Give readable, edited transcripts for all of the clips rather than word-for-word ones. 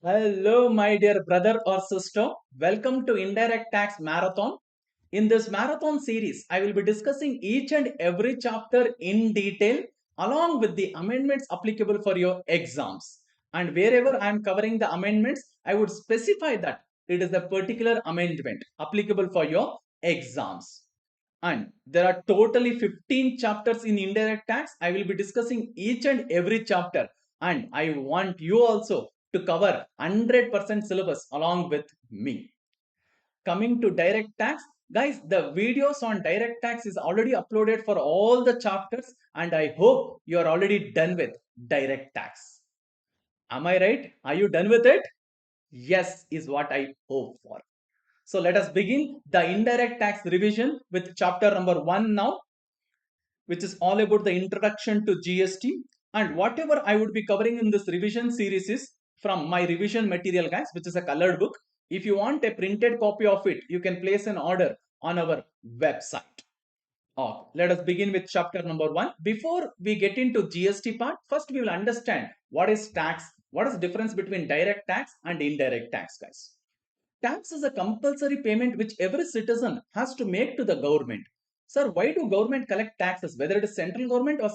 Hello, my dear brother or sister. Welcome to Indirect Tax Marathon. In this marathon series, I will be discussing each and every chapter in detail along with the amendments applicable for your exams. And wherever I am covering the amendments, I would specify that it is a particular amendment applicable for your exams. And there are totally 15 chapters in indirect tax. I will be discussing each and every chapter. And I want you also to cover 100% syllabus along with me. Coming to direct tax, guys, the videos on direct tax is already uploaded for all the chapters. And I hope you are already done with direct tax. Am I right? Are you done with it? Yes, is what I hope for. So let us begin the indirect tax revision with chapter number 1 now, which is all about the introduction to GST. And whatever I would be covering in this revision series is from my revision material, guys, which is a colored book. If you want a printed copy of it, you can place an order on our website. Let us begin with chapter number 1. Before we get into GST part, first we will understand what is tax, what is the difference between direct tax and indirect tax, guys. Tax is a compulsory payment which every citizen has to make to the government. Sir, why do government collect taxes? Whether it is central government or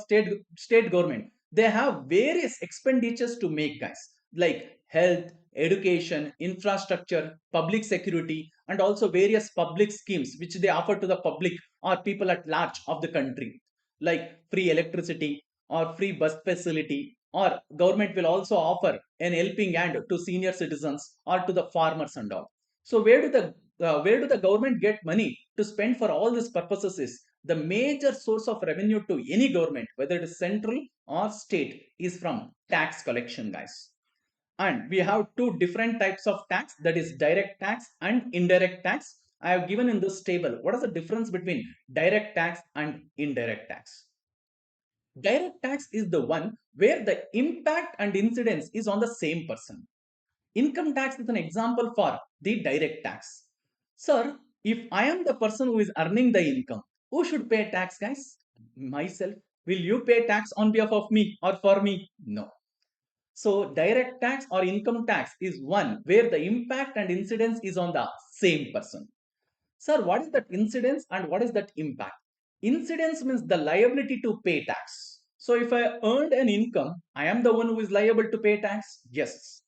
state government, they have various expenditures to make, guys, like health, education, infrastructure, public security, and also various public schemes which they offer to the public or people at large of the country, like free electricity or free bus facility, or government will also offer an helping hand to senior citizens or to the farmers and all. So where do the government get money to spend for all these purposes? Is the major source of revenue to any government, whether it is central or state, is from tax collection, guys. And we have two different types of tax, that is direct tax and indirect tax. I have given in this table what is the difference between direct tax and indirect tax. Direct tax is the one where the impact and incidence is on the same person. Income tax is an example for the direct tax. Sir, if I am the person who is earning the income, who should pay tax, guys? Myself. Will you pay tax on behalf of me or for me? No. So, direct tax or income tax is one where the impact and incidence is on the same person. Sir, what is that incidence and what is that impact? Incidence means the liability to pay tax. So, if I earned an income, I am the one who is liable to pay tax? Yes.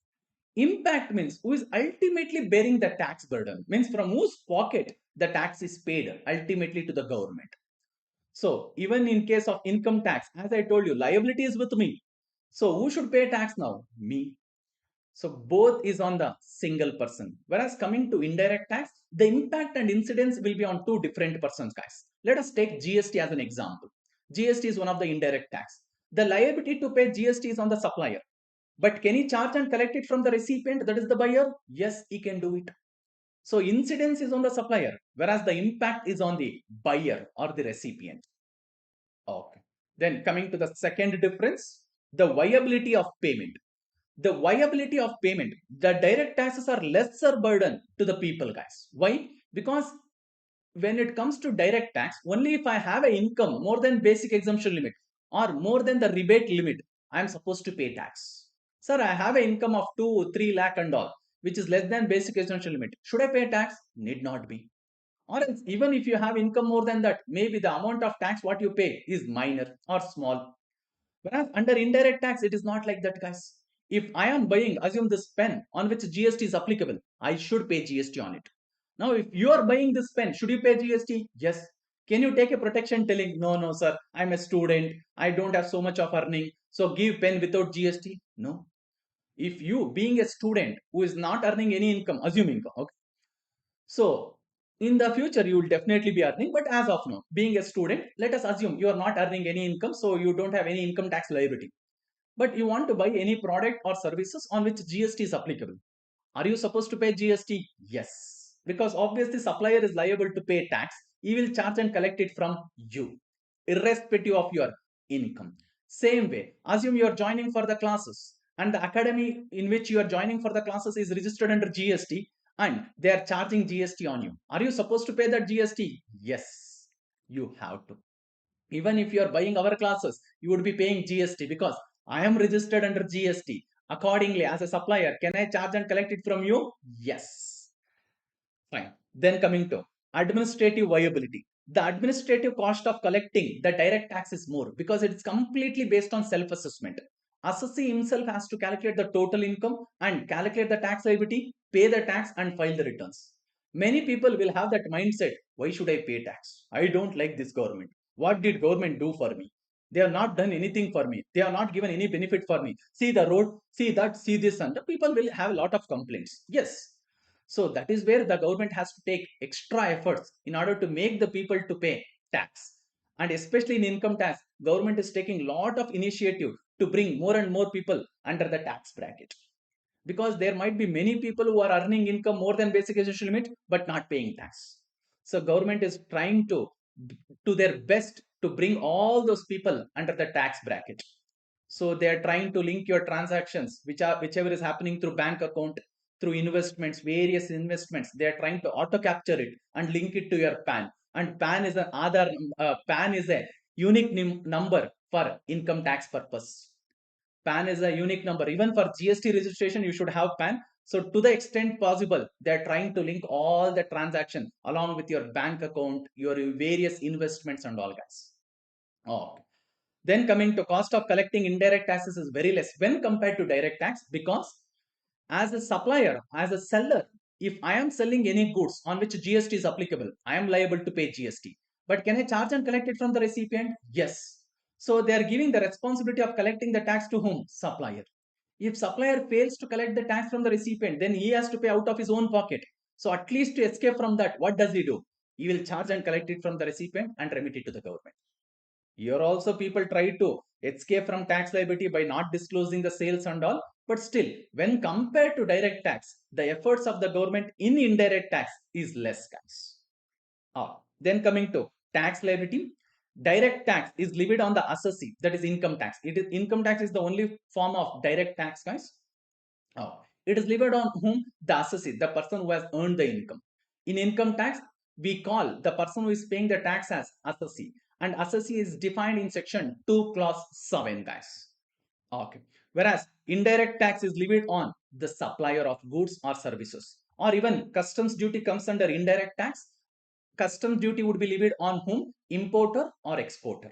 Impact means who is ultimately bearing the tax burden, means from whose pocket the tax is paid ultimately to the government. So even in case of income tax, as I told you, liability is with me. So who should pay tax now? Me. So both is on the single person. Whereas coming to indirect tax, the impact and incidence will be on two different persons, guys. Let us take GST as an example. GST is one of the indirect tax. The liability to pay GST is on the supplier. But can he charge and collect it from the recipient, that is the buyer? Yes, he can do it. So incidence is on the supplier, whereas the impact is on the buyer or the recipient. Okay. Then coming to the second difference, the viability of payment. The viability of payment, the direct taxes are lesser burden to the people, guys. Why? Because when it comes to direct tax, only if I have an income more than basic exemption limit or more than the rebate limit, I am supposed to pay tax. Sir, I have an income of 2, 3 lakh and all, which is less than basic exemption limit. Should I pay tax? Need not be. Or else, even if you have income more than that, maybe the amount of tax what you pay is minor or small. Whereas under indirect tax, it is not like that, guys. If I am buying, assume this pen on which GST is applicable, I should pay GST on it. Now, if you are buying this pen, should you pay GST? Yes. Can you take a protection telling, no, no, sir, I'm a student, I don't have so much of earning, so give pen without GST? No. If you, being a student who is not earning any income, assuming, okay, so in the future, you will definitely be earning. But as of now, being a student, let us assume you are not earning any income, so you don't have any income tax liability. But you want to buy any product or services on which GST is applicable. Are you supposed to pay GST? Yes. Because obviously, supplier is liable to pay tax. He will charge and collect it from you, irrespective of your income. Same way, assume you are joining for the classes and the academy in which you are joining for the classes is registered under GST and they are charging GST on you. Are you supposed to pay that GST? Yes, you have to. Even if you are buying our classes, you would be paying GST because I am registered under GST. Accordingly, as a supplier, can I charge and collect it from you? Yes. Fine. Then coming to administrative viability. The administrative cost of collecting the direct tax is more because it's completely based on self-assessment. Assessee himself has to calculate the total income and calculate the tax liability, pay the tax and file the returns. Many people will have that mindset, why should I pay tax? I don't like this government. What did government do for me? They have not done anything for me. They have not given any benefit for me. See the road, see that, see this, and the people will have a lot of complaints. Yes, so that is where the government has to take extra efforts in order to make the people to pay tax. And especially in income tax, government is taking lot of initiative to bring more and more people under the tax bracket. Because there might be many people who are earning income more than basic essential limit but not paying tax. So government is trying to their best to bring all those people under the tax bracket. So they are trying to link your transactions whichever is happening through bank account, through investments, various investments. They are trying to auto capture it and link it to your pan. And pan is an other pan is a unique number for income tax purpose. Pan is a unique number. Even for GST registration you should have pan. So to the extent possible they are trying to link all the transaction along with your bank account, your various investments and all, guys. Okay. Then coming to cost of collecting indirect taxes is very less when compared to direct tax, because as a supplier, as a seller, if I am selling any goods on which GST is applicable, I am liable to pay GST. But can I charge and collect it from the recipient? Yes. So they are giving the responsibility of collecting the tax to whom? Supplier. If supplier fails to collect the tax from the recipient, then he has to pay out of his own pocket. So at least to escape from that, what does he do? He will charge and collect it from the recipient and remit it to the government. Here also people try to escape from tax liability by not disclosing the sales and all. But still, when compared to direct tax, the efforts of the government in indirect tax is less, guys. Then coming to tax liability, direct tax is levied on the assessee, that is income tax. Income tax is the only form of direct tax, guys. It is levied on whom? The assessee, the person who has earned the income. In income tax, we call the person who is paying the tax as assessee. And assessee is defined in section 2 clause 7, guys. Okay. Whereas indirect tax is levied on the supplier of goods or services. Or even customs duty comes under indirect tax. Customs duty would be levied on whom? Importer or exporter.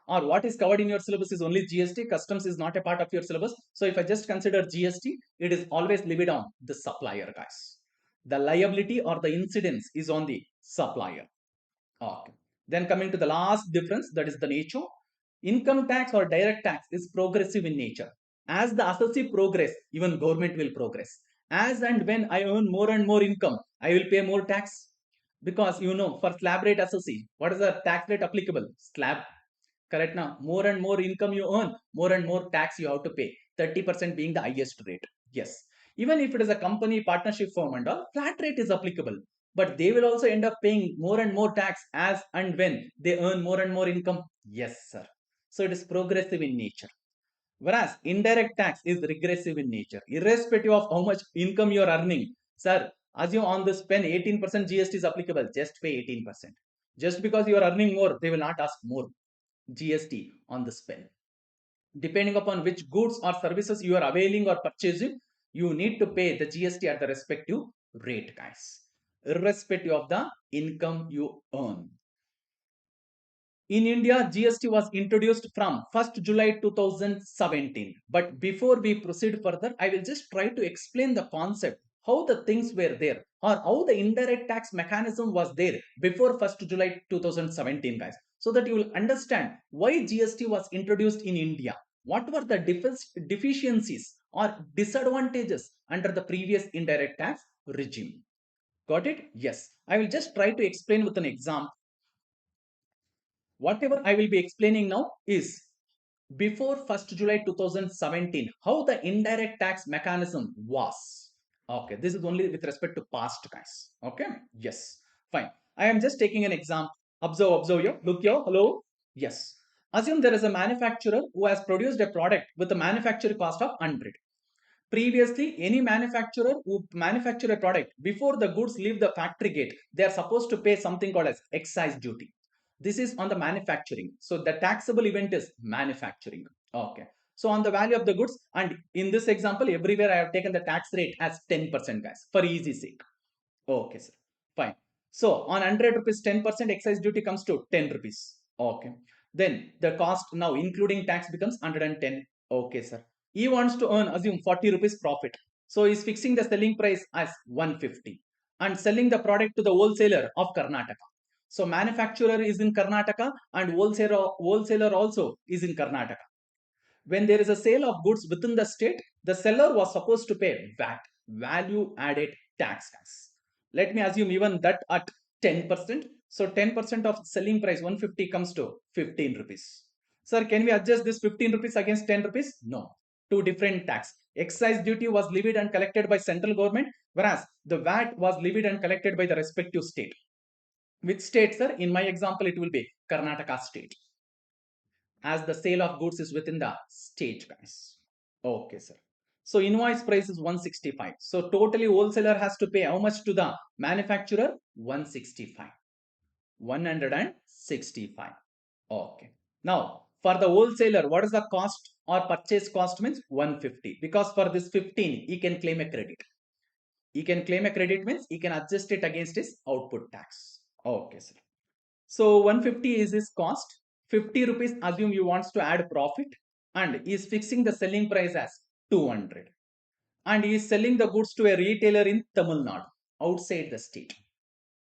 Or what is covered in your syllabus is only GST. Customs is not a part of your syllabus. So if I just consider GST, it is always levied on the supplier, guys. The liability or the incidence is on the supplier. Okay. Then coming to the last difference, that is the nature. Income tax or direct tax is progressive in nature. As the assessee progress, even government will progress. As and when I earn more and more income, I will pay more tax. Because for slab rate assessee, what is the tax rate applicable? Slab. Correct now. More and more income you earn, more and more tax you have to pay. 30% being the highest rate. Yes. Even if it is a company partnership firm and all, flat rate is applicable. But they will also end up paying more and more tax as and when they earn more and more income. Yes, sir. So it is progressive in nature. Whereas indirect tax is regressive in nature. Irrespective of how much income you are earning, sir, assume on this pen 18% GST is applicable. Just pay 18%. Just because you are earning more, they will not ask more GST on the spend. Depending upon which goods or services you are availing or purchasing, you need to pay the GST at the respective rate, guys, irrespective of the income you earn. In India, GST was introduced from 1st July 2017. But before we proceed further, I will just try to explain the concept, how the things were there, or how the indirect tax mechanism was there before 1st July 2017, guys, so that you will understand why GST was introduced in India. What were the deficiencies or disadvantages under the previous indirect tax regime? Got it? Yes. I will just try to explain with an example. Whatever I will be explaining now is before 1st July 2017, how the indirect tax mechanism was. Okay, this is only with respect to past, guys. Okay, yes, fine. I am just taking an example. Observe here. Look here. Hello. Yes. Assume there is a manufacturer who has produced a product with a manufacturing cost of 100. Previously, any manufacturer who manufacture a product, before the goods leave the factory gate, they are supposed to pay something called as excise duty. This is on the manufacturing. So the taxable event is manufacturing. Okay. So on the value of the goods, and in this example, everywhere I have taken the tax rate as 10%, guys, for easy sake. Okay, sir. Fine. So on 100 rupees, 10% excise duty comes to 10 rupees. Okay. Then the cost now including tax becomes 110. Okay, sir. He wants to earn, assume 40 rupees profit. So he's fixing the selling price as 150 and selling the product to the wholesaler of Karnataka. So manufacturer is in Karnataka and wholesaler also is in Karnataka. When there is a sale of goods within the state, the seller was supposed to pay VAT, value added tax. Let me assume even that at 10%. So 10% of selling price 150 comes to 15 rupees. Sir, can we adjust this 15 rupees against 10 rupees? No. Two different tax. Excise duty was levied and collected by central government, whereas the VAT was levied and collected by the respective state. Which state, sir? In my example, it will be Karnataka state, as the sale of goods is within the state, guys. Okay, sir. So invoice price is 165. So totally wholesaler has to pay how much to the manufacturer? 165. 165. Okay. Now for the wholesaler, what is the cost or purchase cost means 150, because for this 15 he can claim a credit. He can claim a credit means he can adjust it against his output tax. Okay, sir. So 150 is his cost. 50 rupees, assume he wants to add profit, and he is fixing the selling price as 200. And he is selling the goods to a retailer in Tamil Nadu, outside the state.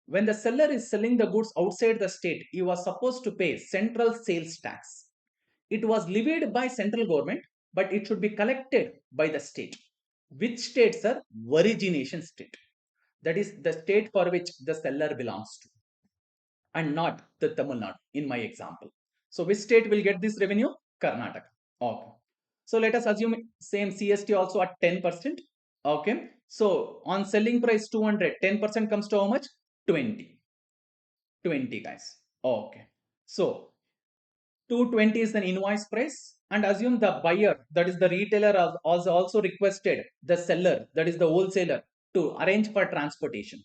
When the seller is selling the goods outside the state, he was supposed to pay central sales tax. It was levied by central government, but it should be collected by the state. Which state, sir? Origination state. That is the state for which the seller belongs to, and not the Tamil Nadu in my example. So which state will get this revenue? Karnataka. Okay. So let us assume same CST also at 10%. Okay. So on selling price 200, 10% comes to how much? 20. 20, guys. Okay. So 220 is an invoice price, and assume the buyer, that is the retailer, has also requested the seller, that is the wholesaler, to arrange for transportation.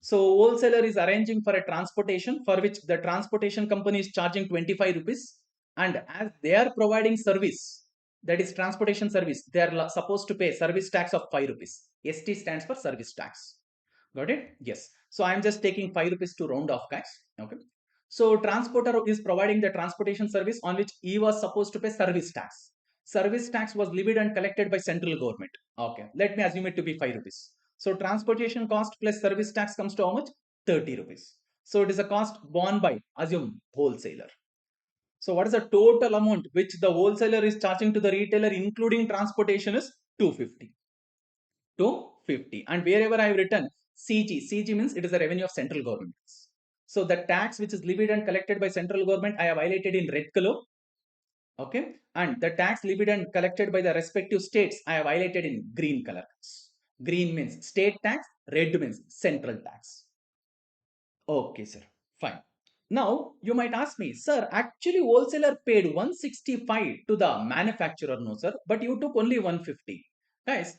So wholesaler is arranging for a transportation for which the transportation company is charging 25 rupees, and as they are providing service, that is transportation service, they are supposed to pay service tax of 5 rupees. ST stands for service tax. Got it? Yes. So I am just taking 5 rupees to round off, guys. Okay. So transporter is providing the transportation service on which he was supposed to pay service tax. Service tax was levied and collected by central government. Okay. Let me assume it to be 5 rupees. So transportation cost plus service tax comes to how much? 30 rupees. So it is a cost borne by, assume, wholesaler. So what is the total amount which the wholesaler is charging to the retailer including transportation is 250. 250. And wherever I have written CG means it is the revenue of central government. So the tax which is levied and collected by central government, I have highlighted in red color. Okay. And the tax levied and collected by the respective states, I have highlighted in green color. Green means state tax, red means central tax. Okay, sir. Fine. Now you might ask me, sir, actually wholesaler paid 165 to the manufacturer. No, sir, but you took only 150. Guys,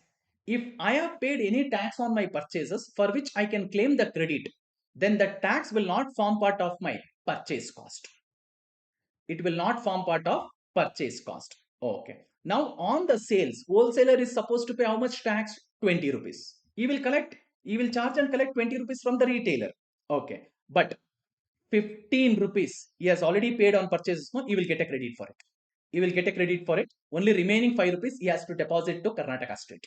if I have paid any tax on my purchases for which I can claim the credit, then the tax will not form part of my purchase cost. It will not form part of purchase cost. Okay. Now on the sales, wholesaler is supposed to pay how much tax? 20 rupees. He will charge and collect 20 rupees from the retailer. Okay. But 15 rupees he has already paid on purchases. No, he will get a credit for it. He will get a credit for it. Only remaining 5 rupees he has to deposit to Karnataka state.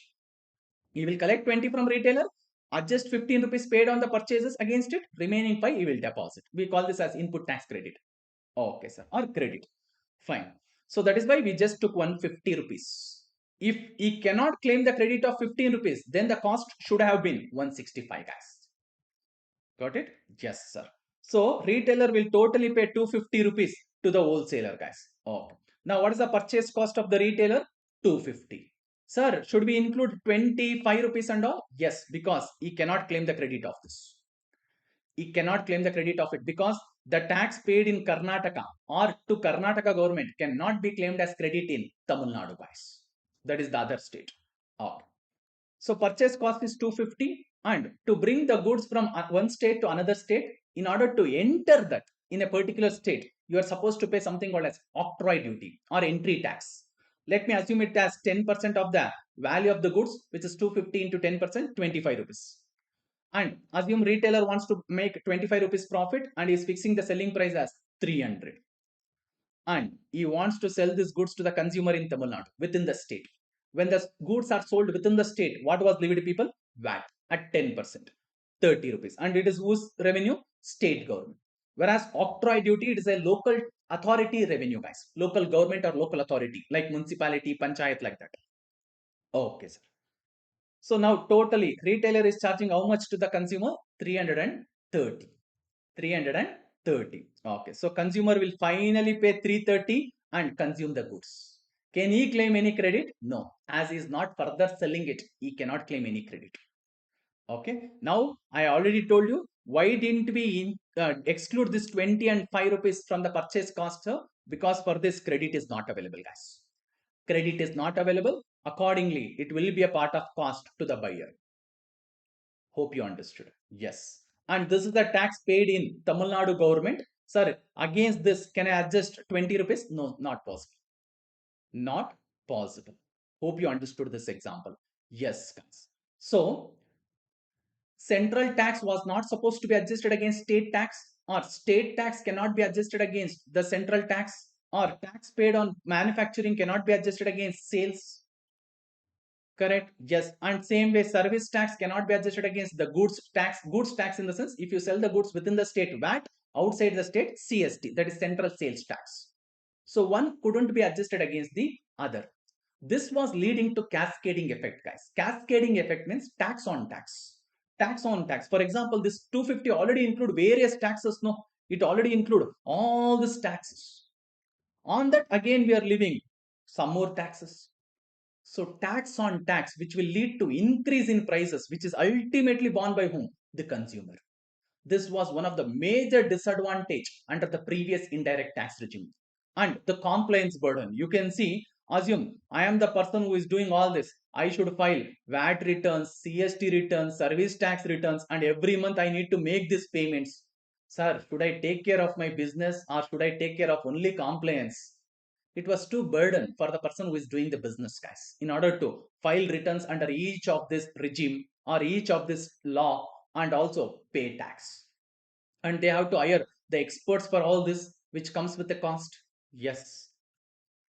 He will collect 20 from retailer, adjust 15 rupees paid on the purchases against it, remaining 5 he will deposit. We call this as input tax credit. Okay, sir, or credit. Fine. So that is why we just took 150 rupees. If he cannot claim the credit of 15 rupees, then the cost should have been 165, guys. Got it? Yes, sir. So retailer will totally pay 250 rupees to the wholesaler, guys. Okay. Now what is the purchase cost of the retailer? 250. Sir, should we include 25 rupees and all? Yes, because he cannot claim the credit of this. He cannot claim the credit of it because the tax paid in Karnataka or to Karnataka government cannot be claimed as credit in Tamil Nadu, guys. That is the other state. Okay. So purchase cost is 250, and to bring the goods from one state to another state, in order to enter that in a particular state, you are supposed to pay something called as octroi duty or entry tax. Let me assume it as 10% of the value of the goods, which is 250 into 10%, 25 rupees. And assume retailer wants to make 25 rupees profit and is fixing the selling price as 300. And he wants to sell these goods to the consumer in Tamil Nadu within the state. When the goods are sold within the state, what was levied people? VAT at 10%, 30 rupees. And it is whose revenue? State government. Whereas octroi duty, it is a local authority revenue, guys. Local government or local authority, like municipality, panchayat, like that. Okay, sir. So now totally, retailer is charging how much to the consumer? 330. 330. Okay, so consumer will finally pay 330 and consume the goods. Can he claim any credit? No, as he is not further selling it, he cannot claim any credit. Okay, now I already told you why didn't we exclude this 20 and 5 rupees from the purchase cost, sir? Because for this credit is not available, guys. Credit is not available. Accordingly, it will be a part of cost to the buyer. Hope you understood. Yes. And this is the tax paid in Tamil Nadu government. Sir, against this, can I adjust 20 rupees? No, not possible. Not possible. Hope you understood this example. Yes, guys. So, central tax was not supposed to be adjusted against state tax, or state tax cannot be adjusted against the central tax, or tax paid on manufacturing cannot be adjusted against sales. Correct. Yes. And same way, service tax cannot be adjusted against the goods tax. Goods tax in the sense, if you sell the goods within the state, VAT, outside the state, CST, that is central sales tax. So one couldn't be adjusted against the other. This was leading to cascading effect, guys. Cascading effect means tax on tax. Tax on tax. For example, this 250 already include various taxes. No, it already include all these taxes. On that, again, we are leaving some more taxes. So tax on tax, which will lead to increase in prices, which is ultimately borne by whom? The consumer. This was one of the major disadvantage under the previous indirect tax regime. And the compliance burden, you can see, assume I am the person who is doing all this. I should file VAT returns, CST returns, service tax returns, and every month I need to make these payments. Sir, should I take care of my business or should I take care of only compliance? It was too burden for the person who is doing the business, guys, in order to file returns under each of this regime or each of this law and also pay tax. And they have to hire the experts for all this, which comes with the cost. Yes.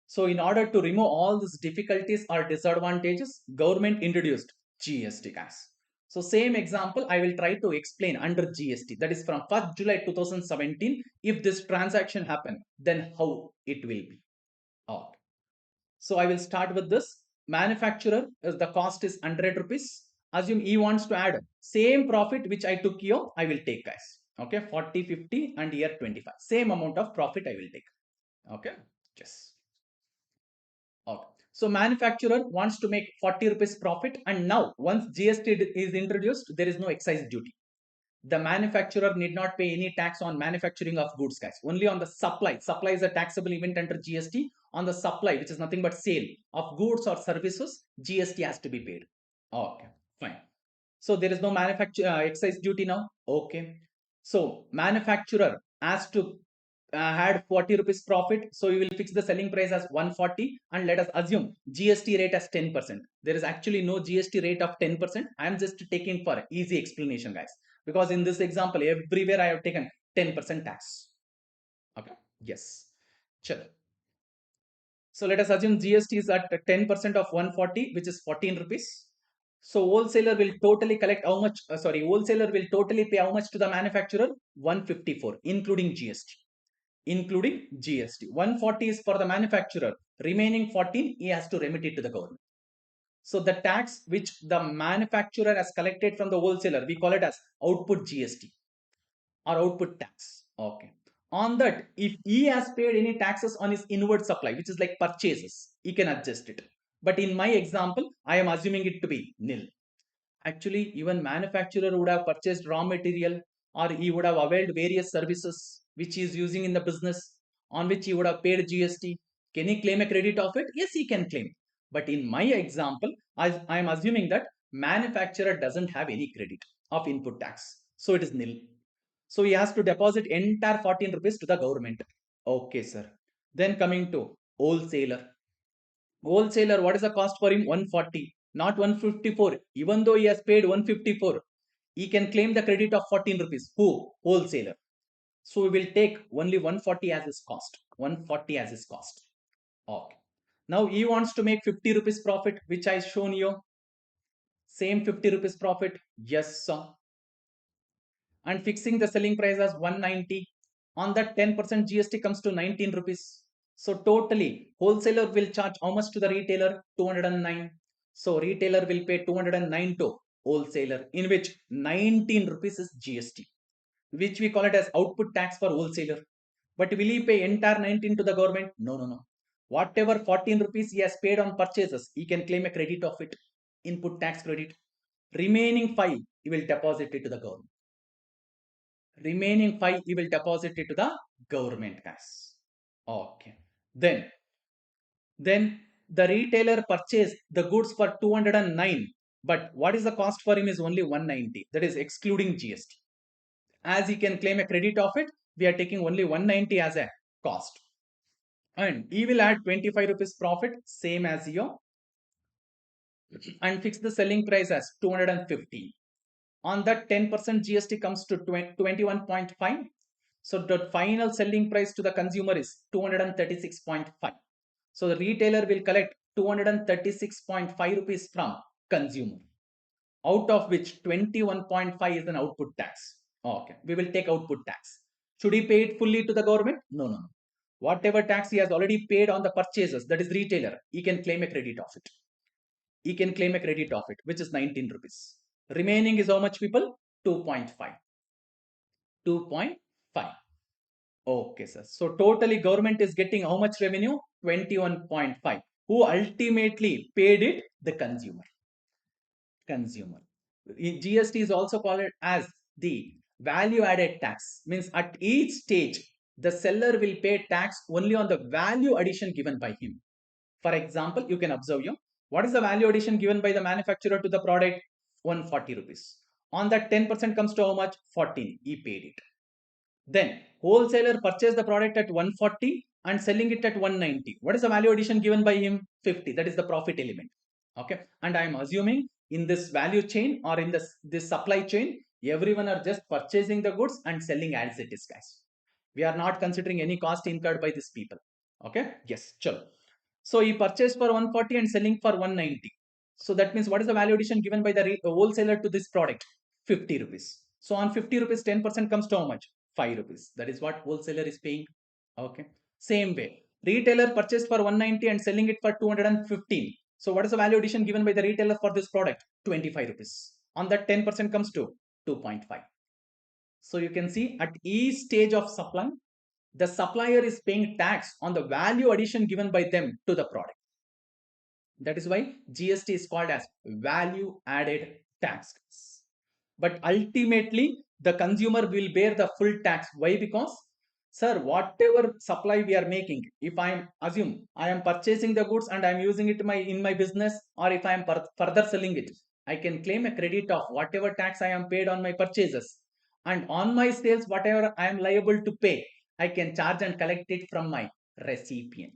So in order to remove all these difficulties or disadvantages, government introduced GST, guys. So same example I will try to explain under GST, that is from 1st July 2017. If this transaction happen, then how it will be. Okay. So I will start with this. Manufacturer, the cost is 100 rupees. Assume he wants to add same profit which I took here, I will take, guys. Okay, 40, 50 and here 25. Same amount of profit I will take. Okay, yes. Okay. So manufacturer wants to make 40 rupees profit, and now once GST is introduced, there is no excise duty. The manufacturer need not pay any tax on manufacturing of goods, guys. Only on the supply. Supply is a taxable event under GST. On the supply, which is nothing but sale of goods or services, GST has to be paid. Okay, fine. So there is no manufacture excise duty now. Okay. So manufacturer has to had 40 rupees profit. So you will fix the selling price as 140 and let us assume GST rate as 10%. There is actually no GST rate of 10%. I am just taking for easy explanation, guys, because in this example, everywhere I have taken 10% tax. Okay. Yes. Sure. So let us assume GST is at 10% of 140, which is 14 rupees. So wholesaler will totally collect how much? Wholesaler will totally pay how much to the manufacturer? 154, including GST. Including GST. 140 is for the manufacturer. Remaining 14, he has to remit it to the government. So the tax which the manufacturer has collected from the wholesaler, we call it as output GST or output tax. Okay. On that, if he has paid any taxes on his inward supply, which is like purchases, he can adjust it. But in my example, I am assuming it to be nil. Actually, even manufacturer would have purchased raw material or he would have availed various services which he is using in the business on which he would have paid GST. Can he claim a credit of it? Yes, he can claim. But in my example, I am assuming that manufacturer doesn't have any credit of input tax. So it is nil. So he has to deposit entire 14 rupees to the government. Okay, sir. Then coming to wholesaler. Wholesaler, what is the cost for him? 140, not 154. Even though he has paid 154, he can claim the credit of 14 rupees. Who? Wholesaler. So we will take only 140 as his cost. 140 as his cost. Okay. Now he wants to make 50 rupees profit, which I shown you. Same 50 rupees profit. Yes, sir. And fixing the selling price as 190. On that 10% GST comes to 19 rupees. So totally wholesaler will charge how much to the retailer? 209. So retailer will pay 209 to wholesaler, in which 19 rupees is GST, which we call it as output tax for wholesaler. But will he pay entire 19 to the government? No, no, no. Whatever 14 rupees he has paid on purchases, he can claim a credit of it, input tax credit. Remaining 5, he will deposit it to the government. Remaining 5, he will deposit it to the government, guys. Okay. Then the retailer purchased the goods for 209, but what is the cost for him is only 190. That is excluding GST. As he can claim a credit of it, we are taking only 190 as a cost. And he will add 25 rupees profit, same as your, and fix the selling price as 250. On that 10% GST comes to 21.5. So the final selling price to the consumer is 236.5. So the retailer will collect 236.5 rupees from consumer, out of which 21.5 is an output tax. Okay, we will take output tax. Should he pay it fully to the government? No, no, no. Whatever tax he has already paid on the purchases, that is retailer, he can claim a credit of it. He can claim a credit of it, which is 19 rupees. Remaining is how much, people? 2.5. 2.5. Okay, sir. So totally government is getting how much revenue? 21.5. Who ultimately paid it? The consumer. Consumer. GST is also called as the value added tax. Means at each stage, the seller will pay tax only on the value addition given by him. For example, you can observe you. What is the value addition given by the manufacturer to the product? 140 rupees. On that 10% comes to how much? 14. He paid it. Then wholesaler purchased the product at 140 and selling it at 190. What is the value addition given by him? 50. That is the profit element. Okay. And I am assuming in this value chain or in this supply chain, everyone are just purchasing the goods and selling as it is, guys. We are not considering any cost incurred by these people. Okay. Yes. Chalo. So he purchased for 140 and selling for 190. So that means what is the value addition given by the wholesaler to this product? 50 rupees. So on 50 rupees, 10% comes to how much? 5 rupees. That is what wholesaler is paying. Okay. Same way. Retailer purchased for 190 and selling it for 215. So what is the value addition given by the retailer for this product? 25 rupees. On that 10% comes to 2.5. So you can see at each stage of supply, the supplier is paying tax on the value addition given by them to the product. That is why GST is called as value added tax. But ultimately, the consumer will bear the full tax. Why? Because, sir, whatever supply we are making, if I am assume I am purchasing the goods and I am using it in my business, or if I am further selling it, I can claim a credit of whatever tax I am paid on my purchases. And on my sales, whatever I am liable to pay, I can charge and collect it from my recipient.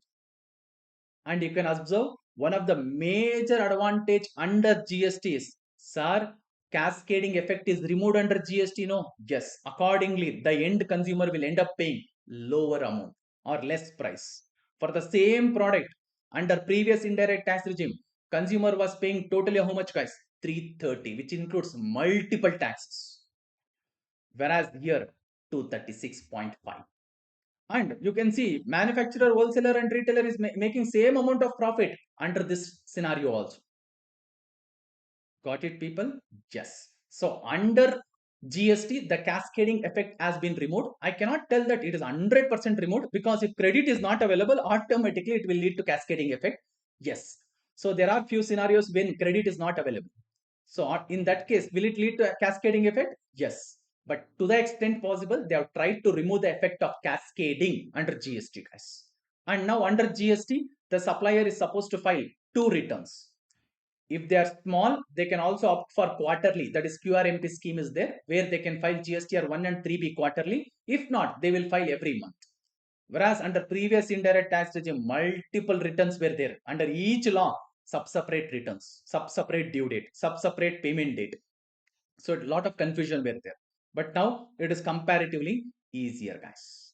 And you can observe one of the major advantage under GST is, sir, cascading effect is removed under GST. No, yes, accordingly the end consumer will end up paying lower amount or less price for the same product. Under previous indirect tax regime, consumer was paying totally how much, guys? 330, which includes multiple taxes, whereas here 236.5. And you can see manufacturer, wholesaler and retailer is making same amount of profit under this scenario also. Got it, people? Yes. So under GST, the cascading effect has been removed. I cannot tell that it is 100% removed, because if credit is not available, automatically it will lead to cascading effect. Yes. So there are few scenarios when credit is not available. So in that case, will it lead to a cascading effect? Yes. But to the extent possible, they have tried to remove the effect of cascading under GST, guys. And now under GST, the supplier is supposed to file 2 returns. If they are small, they can also opt for quarterly. That is QRMP scheme is there, where they can file GSTR 1 and 3B quarterly. If not, they will file every month. Whereas under previous indirect tax regime, multiple returns were there. Under each law, sub-separate returns, sub-separate due date, sub-separate payment date. So a lot of confusion were there. But now it is comparatively easier, guys.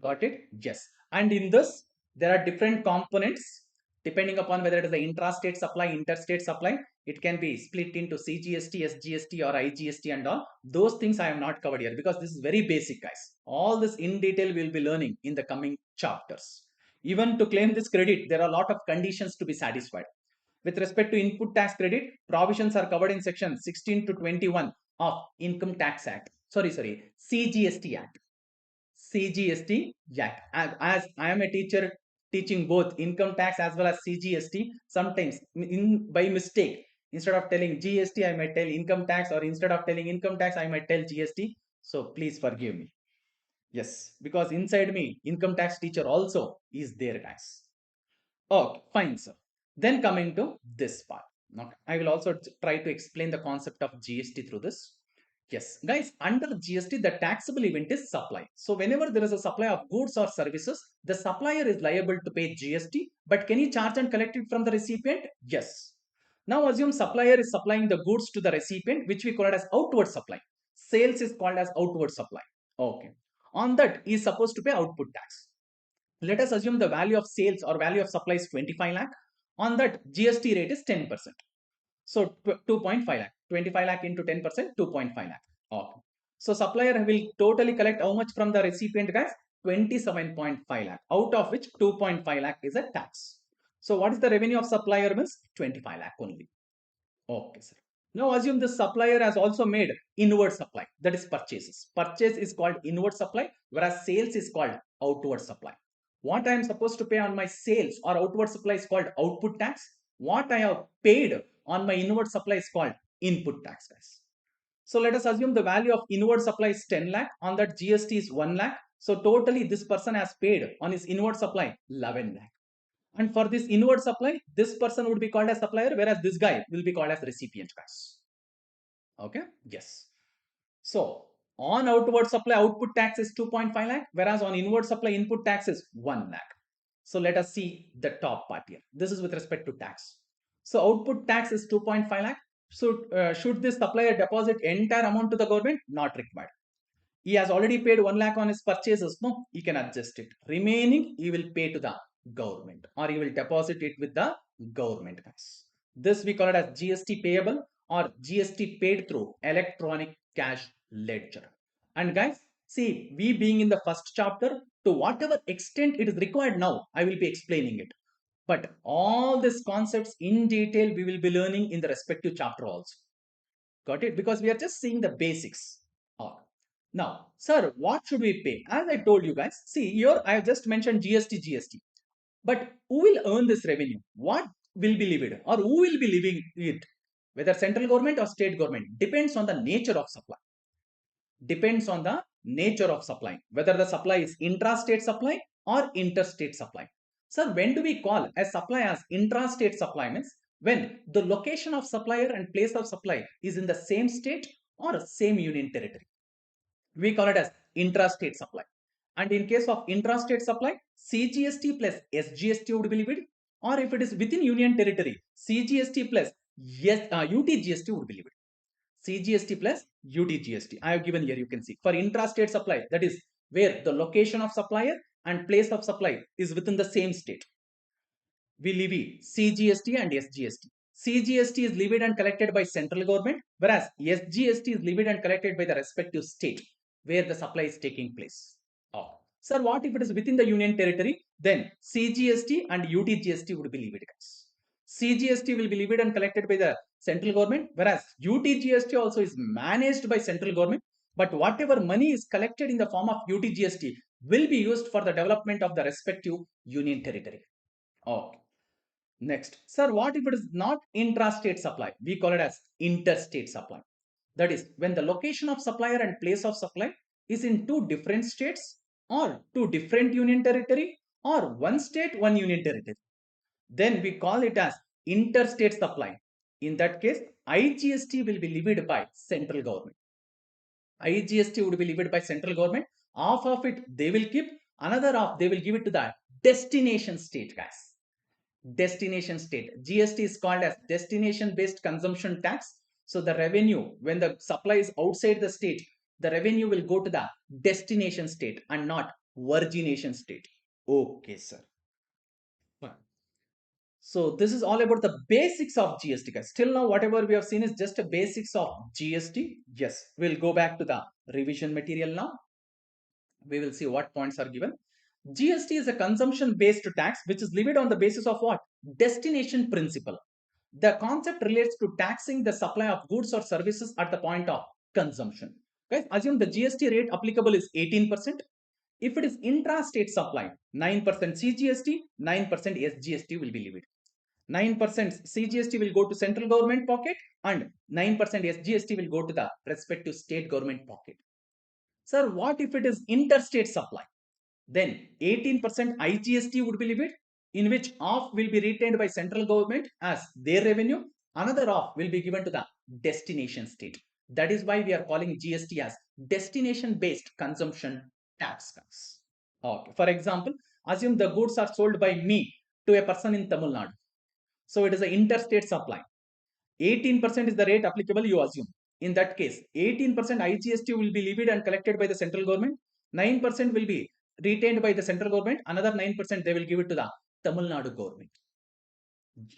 Got it? Yes. And in this, there are different components depending upon whether it is the intrastate supply, interstate supply. It can be split into CGST, SGST, or IGST and all. Those things I have not covered here because this is very basic, guys. All this in detail we will be learning in the coming chapters. Even to claim this credit, there are a lot of conditions to be satisfied. With respect to input tax credit, provisions are covered in section 16 to 21 of Income Tax Act. CGST Act. CGST Act. As I am a teacher teaching both income tax as well as CGST, sometimes by mistake, instead of telling GST, I might tell income tax, or instead of telling income tax, I might tell GST. So please forgive me. Yes, because inside me, income tax teacher also is there, guys. Okay, fine, sir. Then coming to this part. Okay, I will also try to explain the concept of GST through this. Yes, guys, under GST, the taxable event is supply. So whenever there is a supply of goods or services, the supplier is liable to pay GST, but can he charge and collect it from the recipient? Yes. Now assume supplier is supplying the goods to the recipient, which we call it as outward supply. Sales is called as outward supply. Okay. On that, he is supposed to pay output tax. Let us assume the value of sales or value of supply is 25 lakh. On that, GST rate is 10%. So 2.5 lakh, 25 lakh into 10%, 2.5 lakh. Okay. So supplier will totally collect how much from the recipient, guys? 27.5 lakh, out of which 2.5 lakh is a tax. So what is the revenue of supplier means? 25 lakh only. Okay, sir. Now assume the supplier has also made inward supply, that is purchases. Purchase is called inward supply, whereas sales is called outward supply. What I am supposed to pay on my sales or outward supply is called output tax. What I have paid on my inward supply is called input tax, guys. So let us assume the value of inward supply is 10 lakh, on that GST is 1 lakh. So totally this person has paid on his inward supply 11 lakh. And for this inward supply, this person would be called as supplier, whereas this guy will be called as recipient, guys. Okay, yes. So on outward supply, output tax is 2.5 lakh, whereas on inward supply, input tax is 1 lakh. So let us see the top part here. This is with respect to tax. So output tax is 2.5 lakh. So should this supplier deposit entire amount to the government? Not required. He has already paid 1 lakh on his purchases. No, he can adjust it. Remaining, he will pay to the government, or he will deposit it with the government, guys. This we call it as GST payable or GST paid through electronic cash ledger. And guys, see, we being in the first chapter, to whatever extent it is required now, I will be explaining it. But all these concepts in detail, we will be learning in the respective chapter also. Got it? Because we are just seeing the basics. Now, sir, what should we pay? As I told you guys, see here I have just mentioned GST. But who will earn this revenue? What will be levied, or who will be levying it? Whether central government or state government, depends on the nature of supply. Depends on the nature of supply, whether the supply is intrastate supply or interstate supply. Sir, when do we call a supply as intrastate supply? Means when the location of supplier and place of supply is in the same state or same union territory. We call it as intrastate supply. And in case of intrastate supply, CGST plus SGST would be levied, or if it is within union territory, CGST plus UTGST would be levied. CGST plus UTGST. I have given here, you can see. For intrastate supply, that is where the location of supplier and place of supply is within the same state, we levy CGST and SGST. CGST is levied and collected by central government, whereas SGST is levied and collected by the respective state where the supply is taking place. Oh. Sir, what if it is within the union territory? Then CGST and UTGST would be levied, guys. CGST will be levied and collected by the central government, whereas UTGST also is managed by central government. But whatever money is collected in the form of UTGST will be used for the development of the respective union territory. Okay. Next, sir, what if it is not intrastate supply? We call it as interstate supply. That is when the location of supplier and place of supply is in two different states or two different union territory or one state, one union territory. Then we call it as interstate supply. In that case, IGST will be levied by central government. IGST would be levied by central government. Half of it they will keep, Another half they will give it to the destination state, guys. Destination state. GST is called as destination based consumption tax. So the revenue, when the supply is outside the state, the revenue will go to the destination state and not origination state. Okay, sir. Fine. So this is all about the basics of GST, guys. Till now, whatever we have seen is just a basics of GST. Yes, we'll go back to the revision material now. We will see what points are given. GST is a consumption based tax which is levied on the basis of what? Destination principle. The concept relates to taxing the supply of goods or services at the point of consumption. Guys, assume the GST rate applicable is 18%. If it is intra-state supply, 9% CGST, 9% SGST will be levied. 9% CGST will go to central government pocket and 9% SGST will go to the respective state government pocket. Sir, what if it is interstate supply? Then 18% IGST would be levied, in which half will be retained by central government as their revenue, another half will be given to the destination state. That is why we are calling GST as destination based consumption tax. Okay. For example, assume the goods are sold by me to a person in Tamil Nadu. So it is an interstate supply. 18% is the rate applicable, you assume. In that case, 18% IGST will be levied and collected by the central government. 9% will be retained by the central government. Another 9% they will give it to the Tamil Nadu government.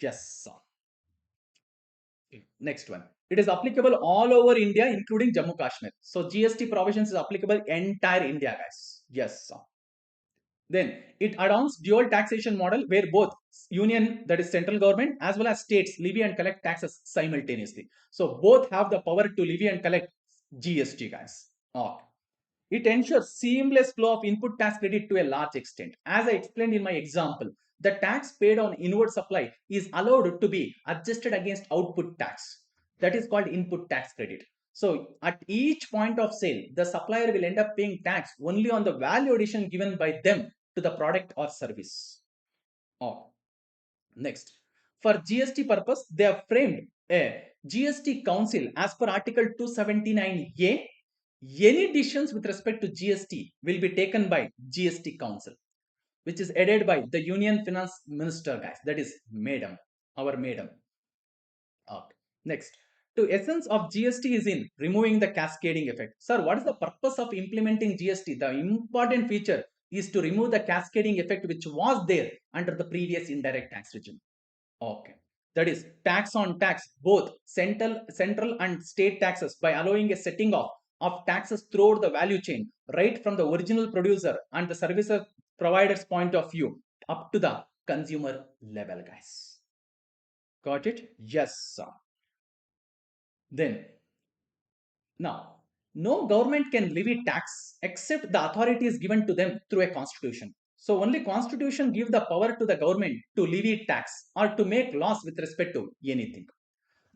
Yes, sir. Next one. It is applicable all over India, including Jammu Kashmir. So GST provisions is applicable entire India, guys. Yes, sir. Then it adopts dual taxation model where both union, that is central government, as well as states levy and collect taxes simultaneously. So both have the power to levy and collect GST, guys. Okay. It ensures seamless flow of input tax credit to a large extent. As I explained in my example, the tax paid on inward supply is allowed to be adjusted against output tax. That is called input tax credit. So at each point of sale, the supplier will end up paying tax only on the value addition given by them to the product or service. Oh. Next, for GST purpose, they have framed a GST Council as per Article 279A. Any decisions with respect to GST will be taken by GST Council, which is headed by the Union Finance Minister, guys. That is Madam, our Madam. Okay. Next, to essence of GST is in removing the cascading effect. Sir, what is the purpose of implementing GST? The important feature is to remove the cascading effect which was there under the previous indirect tax regime. Okay. That is tax on tax, both central and state taxes by allowing a setting off of taxes throughout the value chain, right from the original producer and the service provider's point of view up to the consumer level, guys. Got it? Yes, sir. Then, now, no government can levy tax except the authority is given to them through a constitution. So only constitution give the power to the government to levy tax or to make laws with respect to anything.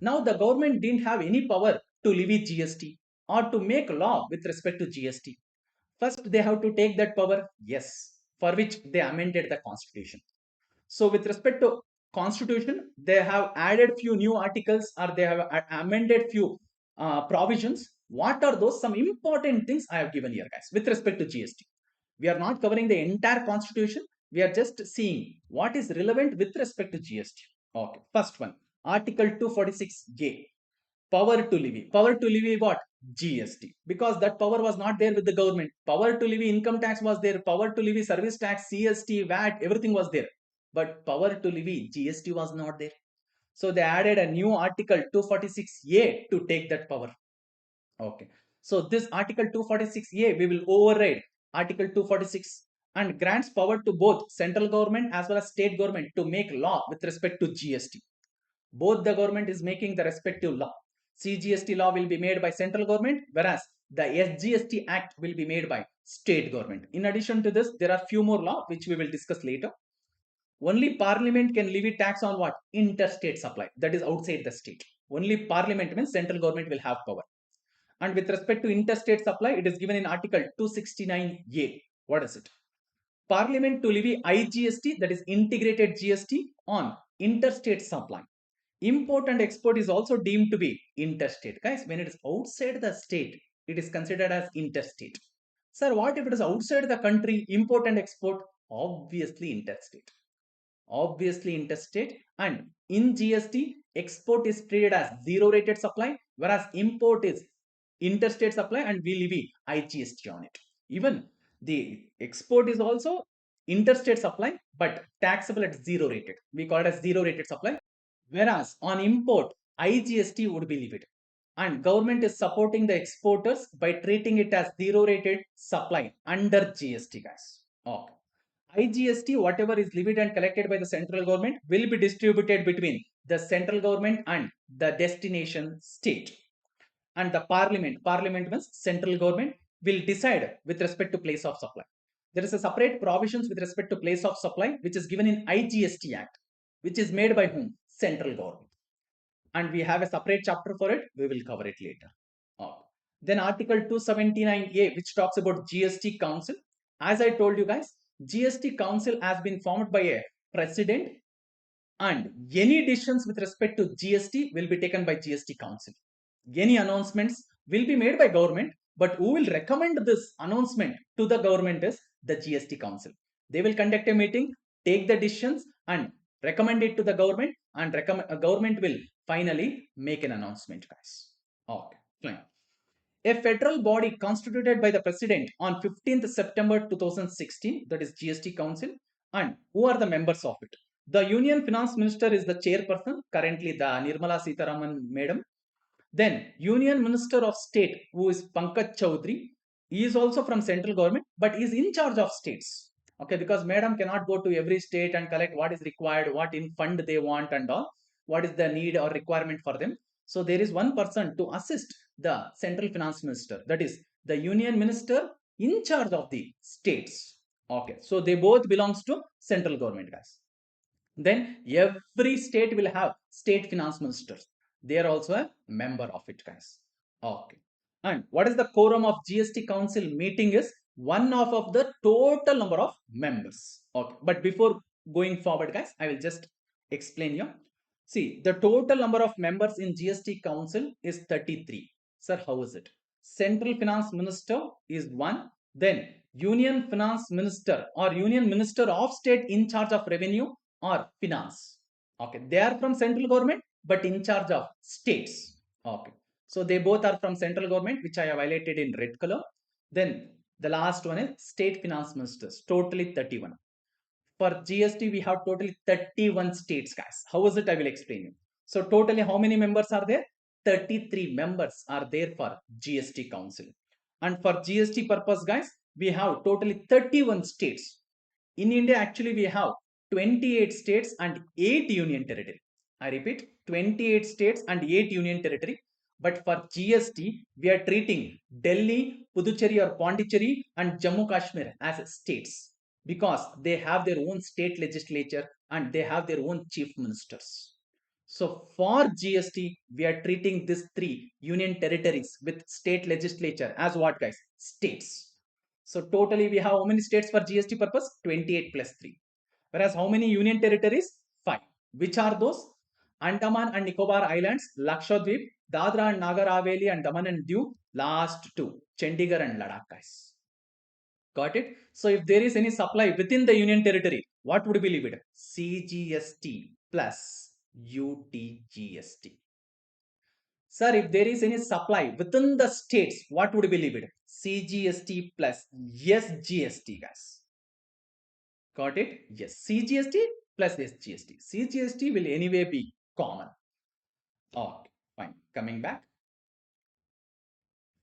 Now the government didn't have any power to levy GST or to make law with respect to GST. First they have to take that power, yes, for which they amended the constitution. So with respect to constitution, they have added few new articles or they have amended few provisions. What are those? Some important things I have given here, guys, with respect to GST. We are not covering the entire constitution. We are just seeing what is relevant with respect to GST. Okay, first one, Article 246A, power to levy. Power to levy what? GST. Because that power was not there with the government. Power to levy income tax was there. Power to levy service tax, CST, VAT, everything was there. But power to levy GST was not there. So they added a new Article 246A to take that power. Okay. So this Article 246A, we will override Article 246 and grants power to both central government as well as state government to make law with respect to GST. Both the government is making the respective law. CGST law will be made by central government, whereas the SGST Act will be made by state government. In addition to this, there are few more laws which we will discuss later. Only parliament can levy tax on what? Interstate supply. That is outside the state. Only parliament means central government will have power. And with respect to interstate supply, it is given in Article 269A. What is it? Parliament to levy IGST, that is integrated GST, on interstate supply. Import and export is also deemed to be interstate. Guys, when it is outside the state, it is considered as interstate. Sir, what if it is outside the country, import and export? Obviously interstate. Obviously interstate. And in GST, export is treated as zero rated supply, whereas import is interstate supply and we levy IGST on it. Even the export is also interstate supply, but taxable at zero rated. We call it as zero rated supply. Whereas on import, IGST would be levied. And government is supporting the exporters by treating it as zero rated supply under GST, guys. Okay. IGST, whatever is levied and collected by the central government, will be distributed between the central government and the destination state. And the parliament means central government, will decide with respect to place of supply. There is a separate provisions with respect to place of supply, which is given in IGST Act, which is made by whom? Central government. And we have a separate chapter for it. We will cover it later. Then Article 279A, which talks about GST Council. As I told you guys, GST Council has been formed by a president, and any decisions with respect to GST will be taken by GST Council. Any announcements will be made by government, but who will recommend this announcement to the government is the GST Council. They will conduct a meeting, take the decisions and recommend it to the government, and government will finally make an announcement, guys. Okay, fine. A federal body constituted by the president on 15th September 2016, that is GST Council, and who are the members of it? The Union Finance Minister is the chairperson, currently the Nirmala Sitharaman Madam. Then Union Minister of State, who is Pankaj Chaudhary, he is also from central government, but he is in charge of states. Okay, because Madam cannot go to every state and collect what is required, what in fund they want and all, what is the need or requirement for them. So there is one person to assist the central finance minister, that is the Union Minister in charge of the states. Okay, so they both belongs to central government, guys. Then every state will have state finance ministers. They are also a member of it, guys. Okay. And what is the quorum of GST Council meeting is one half of the total number of members. Okay. But before going forward, guys, I will just explain you. See, the total number of members in GST Council is 33. Sir, how is it? Central Finance Minister is one. Then Union Finance Minister or Union Minister of State in charge of revenue or finance. Okay, they are from central government but in charge of states. Okay, so they both are from central government, which I have highlighted in red color. Then the last one is state finance ministers, totally 31. For GST, we have totally 31 states, guys. How is it? I will explain you. So totally how many members are there? 33 members are there for GST Council. And for GST purpose, guys, we have totally 31 states. In India, actually, we have 28 states and 8 union territory. I repeat, 28 states and 8 union territory. But for GST, we are treating Delhi, Puducherry or Pondicherry and Jammu Kashmir as states, because they have their own state legislature and they have their own chief ministers. So for GST, we are treating these 3 union territories with state legislature as what, guys? States. So totally we have how many states for GST purpose? 28 plus 3. Whereas how many union territories? 5. Which are those? Andaman and Nicobar Islands, Lakshadweep, Dadra and Nagar Haveli and Daman and Diu, last 2, Chandigarh and Ladakh, guys. Got it? So if there is any supply within the union territory, what would be levied? CGST plus UTGST. Sir, if there is any supply within the states, what would be levied? CGST plus SGST, guys. Got it? Yes, CGST plus SGST. CGST will anyway be common. Okay, fine. Coming back.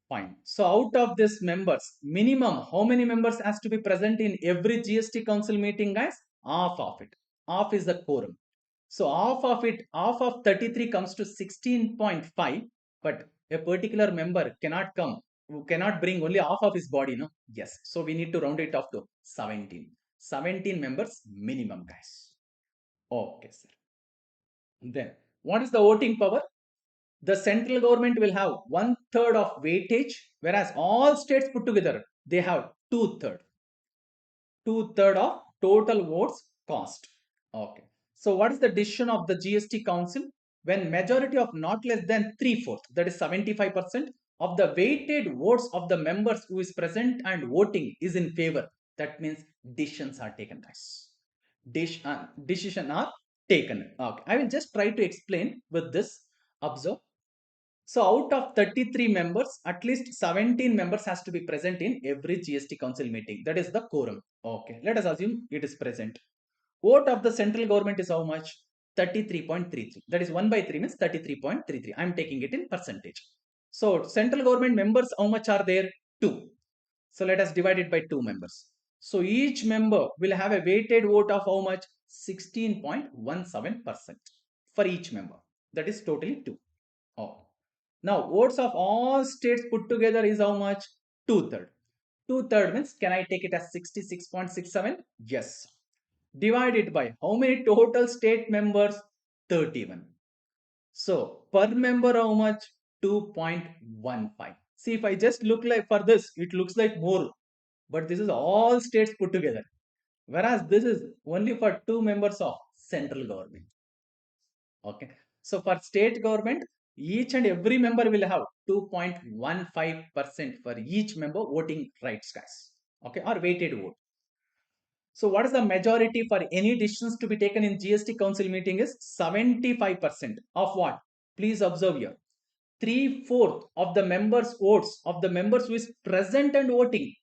Fine. So out of this members, minimum, how many members has to be present in every GST Council meeting, guys? Half of it. Half is the quorum. So half of it, half of 33 comes to 16.5, but a particular member cannot come, who cannot bring only half of his body, no? Yes. So we need to round it off to 17. 17 members minimum, guys. Okay, sir. Then, what is the voting power? The central government will have 1/3 of weightage, whereas all states put together, they have 2/3. 2/3 of total votes cast. Okay. So what is the decision of the GST Council? when majority of not less than 3/4, that is 75% of the weighted votes of the members who is present and voting is in favor. That means decisions are taken, guys. Decision are taken. Okay, I will just try to explain with this. Observe. So out of 33 members, at least 17 members has to be present in every GST Council meeting. That is the quorum. Okay, let us assume it is present. Vote of the central government is how much? 33.33. That is 1 by 3 means 33.33. I am taking it in percentage. So central government members, how much are there? 2. So let us divide it by 2 members. So each member will have a weighted vote of how much? 16.17% for each member. That is totally 2. Oh. Now votes of all states put together is how much? 2/3. 2/3 means, can I take it as 66.67? Yes. Divide it by how many total state members? 31. So per member how much? 2.15. See, if I just look like for this, it looks like more, but this is all states put together. Whereas this is only for 2 members of central government. Okay. So for state government, each and every member will have 2.15% for each member voting rights, guys. Okay, or weighted vote. So what is the majority for any decisions to be taken in GST Council meeting is 75% of what? Please observe here. 3/4 of the members' votes of the members who is present and voting.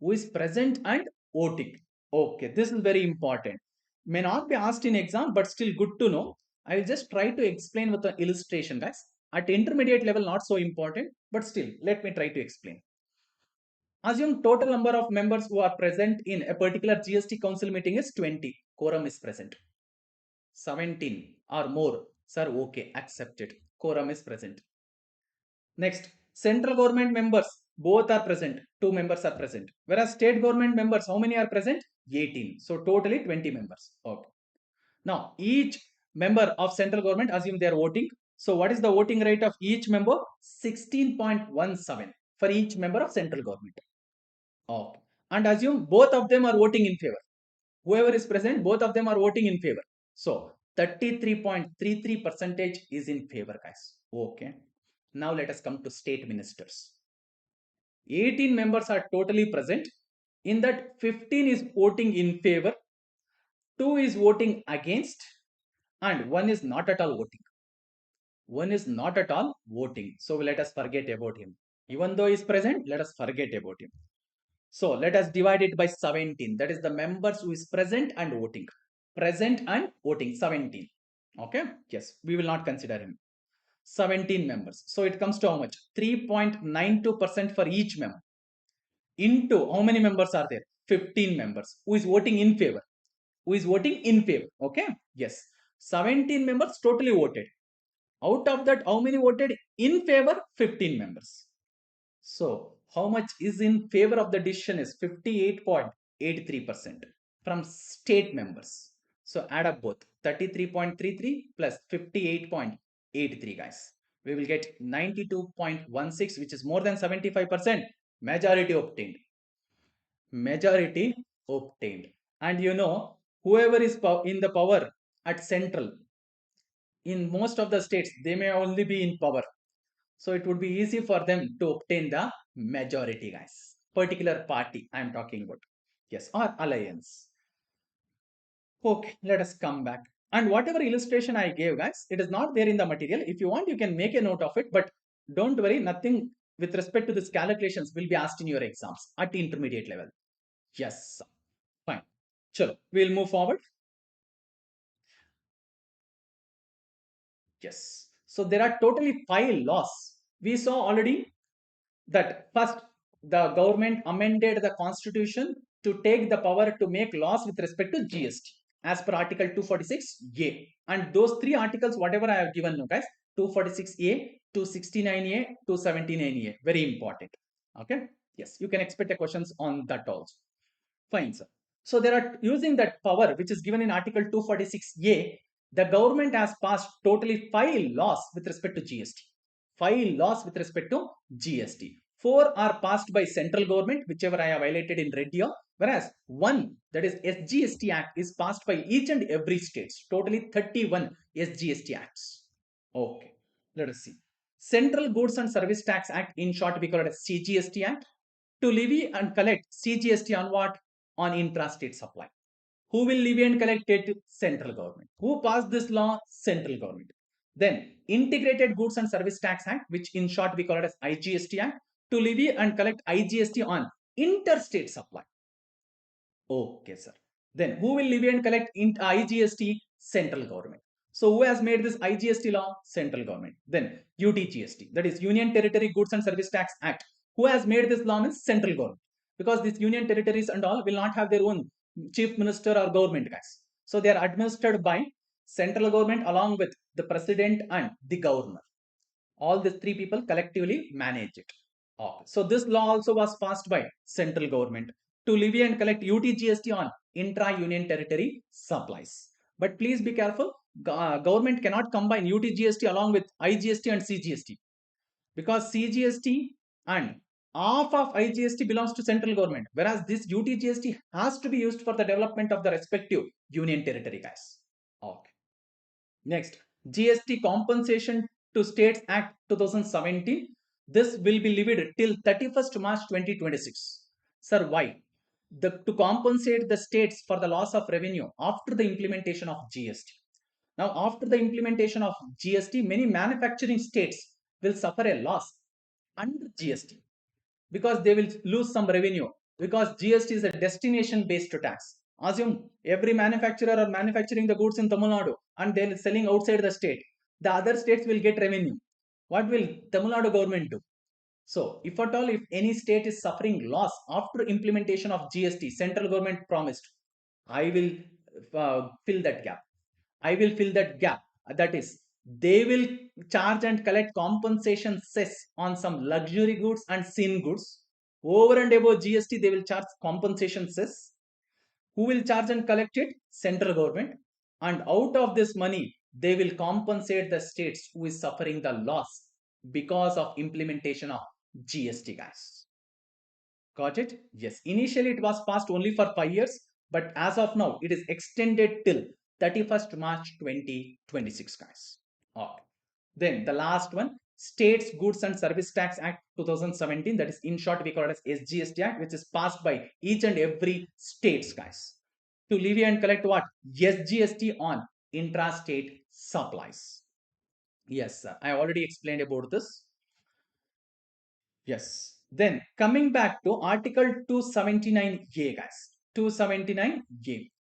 Who is present and voting. Okay, this is very important. May not be asked in exam, but still good to know. I will just try to explain with an illustration, guys. At intermediate level, not so important, but still, let me try to explain. Assume total number of members who are present in a particular GST Council meeting is 20. Quorum is present. 17 or more. Sir, okay, accepted. Quorum is present. Next, central government members, both are present. 2 members are present. Whereas state government members, how many are present? 18. So totally 20 members. Okay. Now, each member of central government, assume they are voting. So what is the voting rate of each member? 16.17 for each member of central government. Okay. And assume both of them are voting in favor. Whoever is present, both of them are voting in favor. So 33.33 percentage is in favor, guys. Okay. Now let us come to state ministers. 18 members are totally present. In that, 15 is voting in favor, 2 is voting against, and 1 is not at all voting. 1 is not at all voting. So let us forget about him. Even though he is present, let us forget about him. So let us divide it by 17. That is the members who is present and voting. Present and voting, 17. Okay. Yes, we will not consider him. 17 members. So it comes to how much? 3.92% for each member. Into how many members are there? 15 members. Who is voting in favor? Who is voting in favor? Okay. Yes. 17 members totally voted. Out of that, how many voted in favor? 15 members. So how much is in favor of the decision is 58.83% from state members. So add up both 33.33 plus 58.83, guys. We will get 92.16, which is more than 75%. Majority obtained. Majority obtained. And you know, whoever is in the power at central, in most of the states, they may only be in power. So it would be easy for them to obtain the majority, guys. Particular party I am talking about. Yes, or alliance. Okay, let us come back. And whatever illustration I gave, guys, it is not there in the material. If you want, you can make a note of it. But don't worry, nothing with respect to these calculations will be asked in your exams at the intermediate level. Yes, fine. Chalo, we'll move forward. Yes. So there are totally 5 laws. We saw already that first the government amended the constitution to take the power to make laws with respect to GST as per article 246A. And those 3 articles, whatever I have given you guys, 246A, 269A, 279A, very important. Okay. Yes, you can expect a questions on that also. Fine, sir. So there are using that power which is given in article 246A, the government has passed totally 5 laws with respect to GST. 5 laws with respect to GST. 4 are passed by central government, whichever I have highlighted in red here, whereas 1, that is SGST Act, is passed by each and every state. Totally 31 SGST Acts. Okay, let us see. Central Goods and Service Tax Act, in short, we call it as CGST Act, to levy and collect CGST on what? On intrastate supply. Who will levy and collect it? Central government. Who passed this law? Central government. Then Integrated Goods and Service Tax Act, which in short we call it as IGST Act, to levy and collect IGST on interstate supply. Okay, sir. Then who will levy and collect IGST? Central government. So who has made this IGST law? Central government. Then UTGST, that is Union Territory Goods and Service Tax Act. Who has made this law? Means central government. Because these union territories and all will not have their own chief minister or government, guys. So they are administered by central government along with the president and the governor. All these three people collectively manage it. Okay. So this law also was passed by central government to levy and collect UTGST on intra-union territory supplies. But please be careful. Government cannot combine UTGST along with IGST and CGST, because CGST and half of IGST belongs to central government, whereas this UTGST has to be used for the development of the respective union territory, guys. Okay. Next, GST Compensation to States Act 2017. This will be levied till 31st March 2026. Sir, why? To compensate the states for the loss of revenue after the implementation of GST. Now, after the implementation of GST, many manufacturing states will suffer a loss under GST because they will lose some revenue, because GST is a destination based tax. Assume every manufacturer are manufacturing the goods in Tamil Nadu and they are selling outside the state. The other states will get revenue. What will Tamil Nadu government do? So, if at all, if any state is suffering loss after implementation of GST, central government promised, I will fill that gap. I will fill that gap. That is, they will charge and collect compensation cess on some luxury goods and sin goods. Over and above GST, they will charge compensation cess. Who will charge and collect it? Central government. And out of this money, they will compensate the states who is suffering the loss because of implementation of GST, guys. Got it? Yes. Initially, it was passed only for 5 years, but as of now, it is extended till 31st March 2026, guys. Okay. Then the last one, States Goods and Service Tax Act 2017, that is in short we call it as SGST Act, which is passed by each and every states, guys, to levy and collect what? SGST on intrastate supplies. Yes, sir. I already explained about this. Yes. Then coming back to Article 279A, guys. 279A.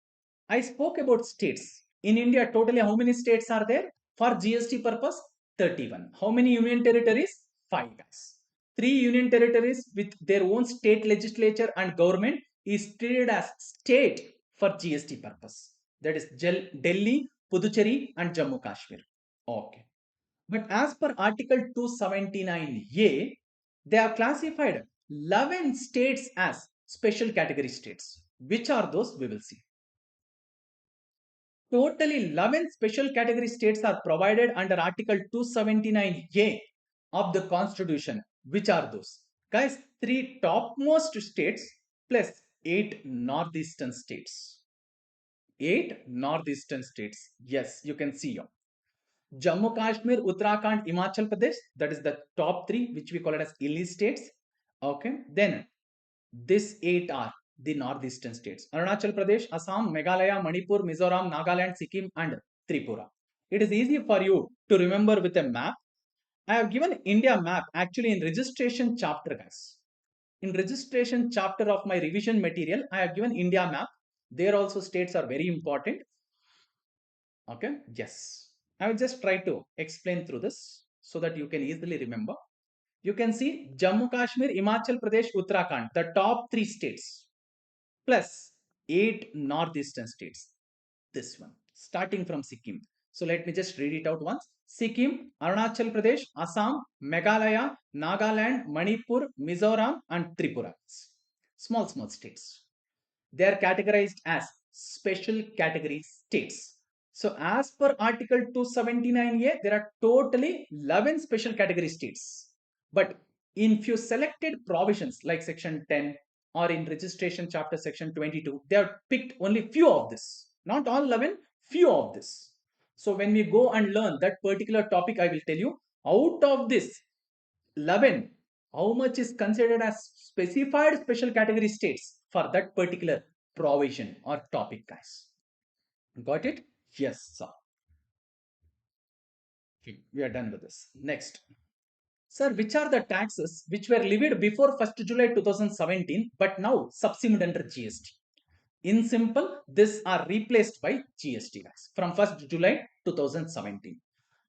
I spoke about states. In India, totally how many states are there? For GST purpose, 31. How many union territories? 5, guys. 3 union territories with their own state legislature and government is treated as state for GST purpose. That is Delhi, Puducherry and Jammu Kashmir. Okay. But as per Article 279A, they have classified 11 states as special category states. Which are those? We will see. Totally 11 special category states are provided under Article 279A of the Constitution. Which are those? Guys, 3 topmost states plus 8 northeastern states. 8 northeastern states. Yes, you can see here. Jammu Kashmir, Uttarakhand, Himachal Pradesh, that is the top 3, which we call it as illy states. Okay, then these 8 are the northeastern states: Arunachal Pradesh, Assam, Meghalaya, Manipur, Mizoram, Nagaland, Sikkim, and Tripura. It is easy for you to remember with a map. I have given India map actually in registration chapter, guys. In registration chapter of my revision material, I have given India map. There also states are very important. Okay, yes. I will just try to explain through this so that you can easily remember. You can see Jammu Kashmir, Himachal Pradesh, Uttarakhand, the top 3 states, plus 8 northeastern states. This one, starting from Sikkim. So let me just read it out once. Sikkim, Arunachal Pradesh, Assam, Meghalaya, Nagaland, Manipur, Mizoram, and Tripura. Small, small states. They are categorized as special category states. So as per Article 279A, there are totally 11 special category states. But in few selected provisions like Section 10 or in registration chapter Section 22, they have picked only few of this. Not all 11, few of this. So when we go and learn that particular topic, I will tell you out of this 11, how much is considered as specified special category states for that particular provision or topic, guys. Got it? Yes, sir. Okay, we are done with this. Next. Sir, which are the taxes which were levied before 1st July 2017 but now subsumed under GST? In simple, these are replaced by GST, guys, from 1st July 2017.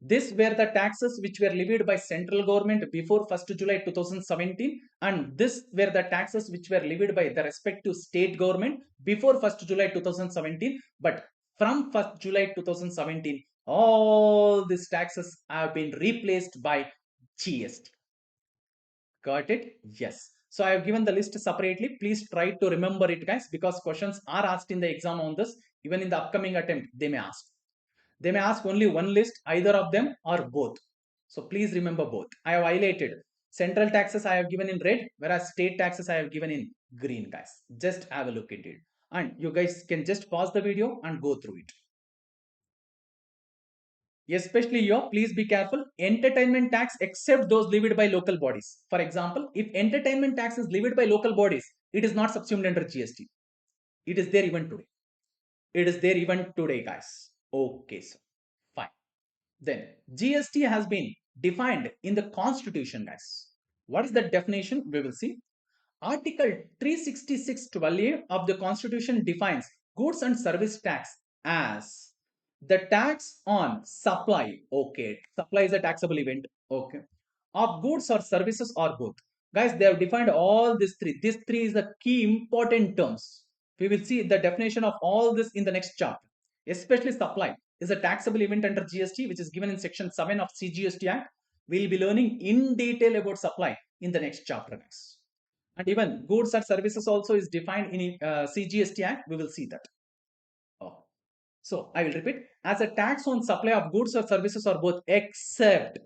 This were the taxes which were levied by central government before 1st July 2017, and this were the taxes which were levied by the respective state government before 1st July 2017. But from 1st July 2017, all these taxes have been replaced by GST. Got it? Yes. So I have given the list separately. Please try to remember it, guys, because questions are asked in the exam on this. Even in the upcoming attempt, they may ask. They may ask only one list, either of them or both. So please remember both. I have highlighted central taxes I have given in red, whereas state taxes I have given in green, guys. Just have a look at it. And you guys can just pause the video and go through it. Especially here, please be careful. Entertainment tax except those levied by local bodies. For example, if entertainment tax is levied by local bodies, it is not subsumed under GST. It is there even today. It is there even today, guys. Okay, so fine. Then GST has been defined in the Constitution, guys. What is that definition? We will see. Article 366(12)(a) of the Constitution defines goods and service tax as the tax on supply. Okay, supply is a taxable event. Okay, of goods or services or both. Guys, they have defined all these three. These three is the key important terms. We will see the definition of all this in the next chapter. Especially supply is a taxable event under GST, which is given in section 7 of CGST Act. We will be learning in detail about supply in the next chapter, guys. And even goods and services also is defined in CGST Act. We will see that. Oh. So I will repeat, as a tax on supply of goods or services or both except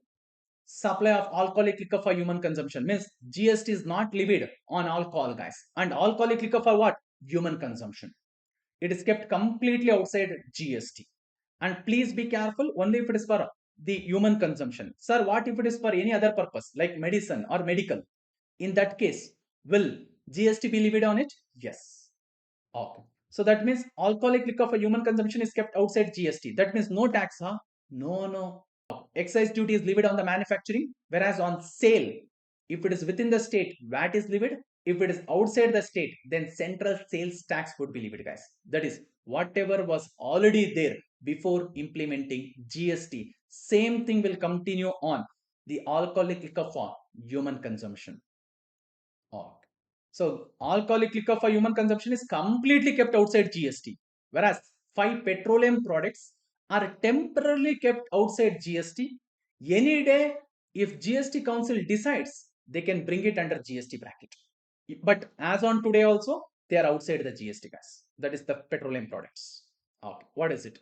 supply of alcoholic liquor for human consumption. Means GST is not levied on alcohol, guys. And alcoholic liquor for what? Human consumption. It is kept completely outside GST. And please be careful only if it is for the human consumption. Sir, what if it is for any other purpose like medicine or medical? In that case, will GST be levied on it? Yes. Okay. So that means alcoholic liquor for human consumption is kept outside GST. That means no tax, huh? No, no. Excise duty is levied on the manufacturing, whereas on sale, if it is within the state, VAT is levied. If it is outside the state, then central sales tax would be levied, guys. That is whatever was already there before implementing GST. Same thing will continue on the alcoholic liquor for human consumption. Okay. So alcoholic liquor for human consumption is completely kept outside GST, whereas 5 petroleum products are temporarily kept outside GST. Any day, if GST Council decides, they can bring it under GST bracket. But as on today also, they are outside the GST, guys. That is the petroleum products. Okay, what is it?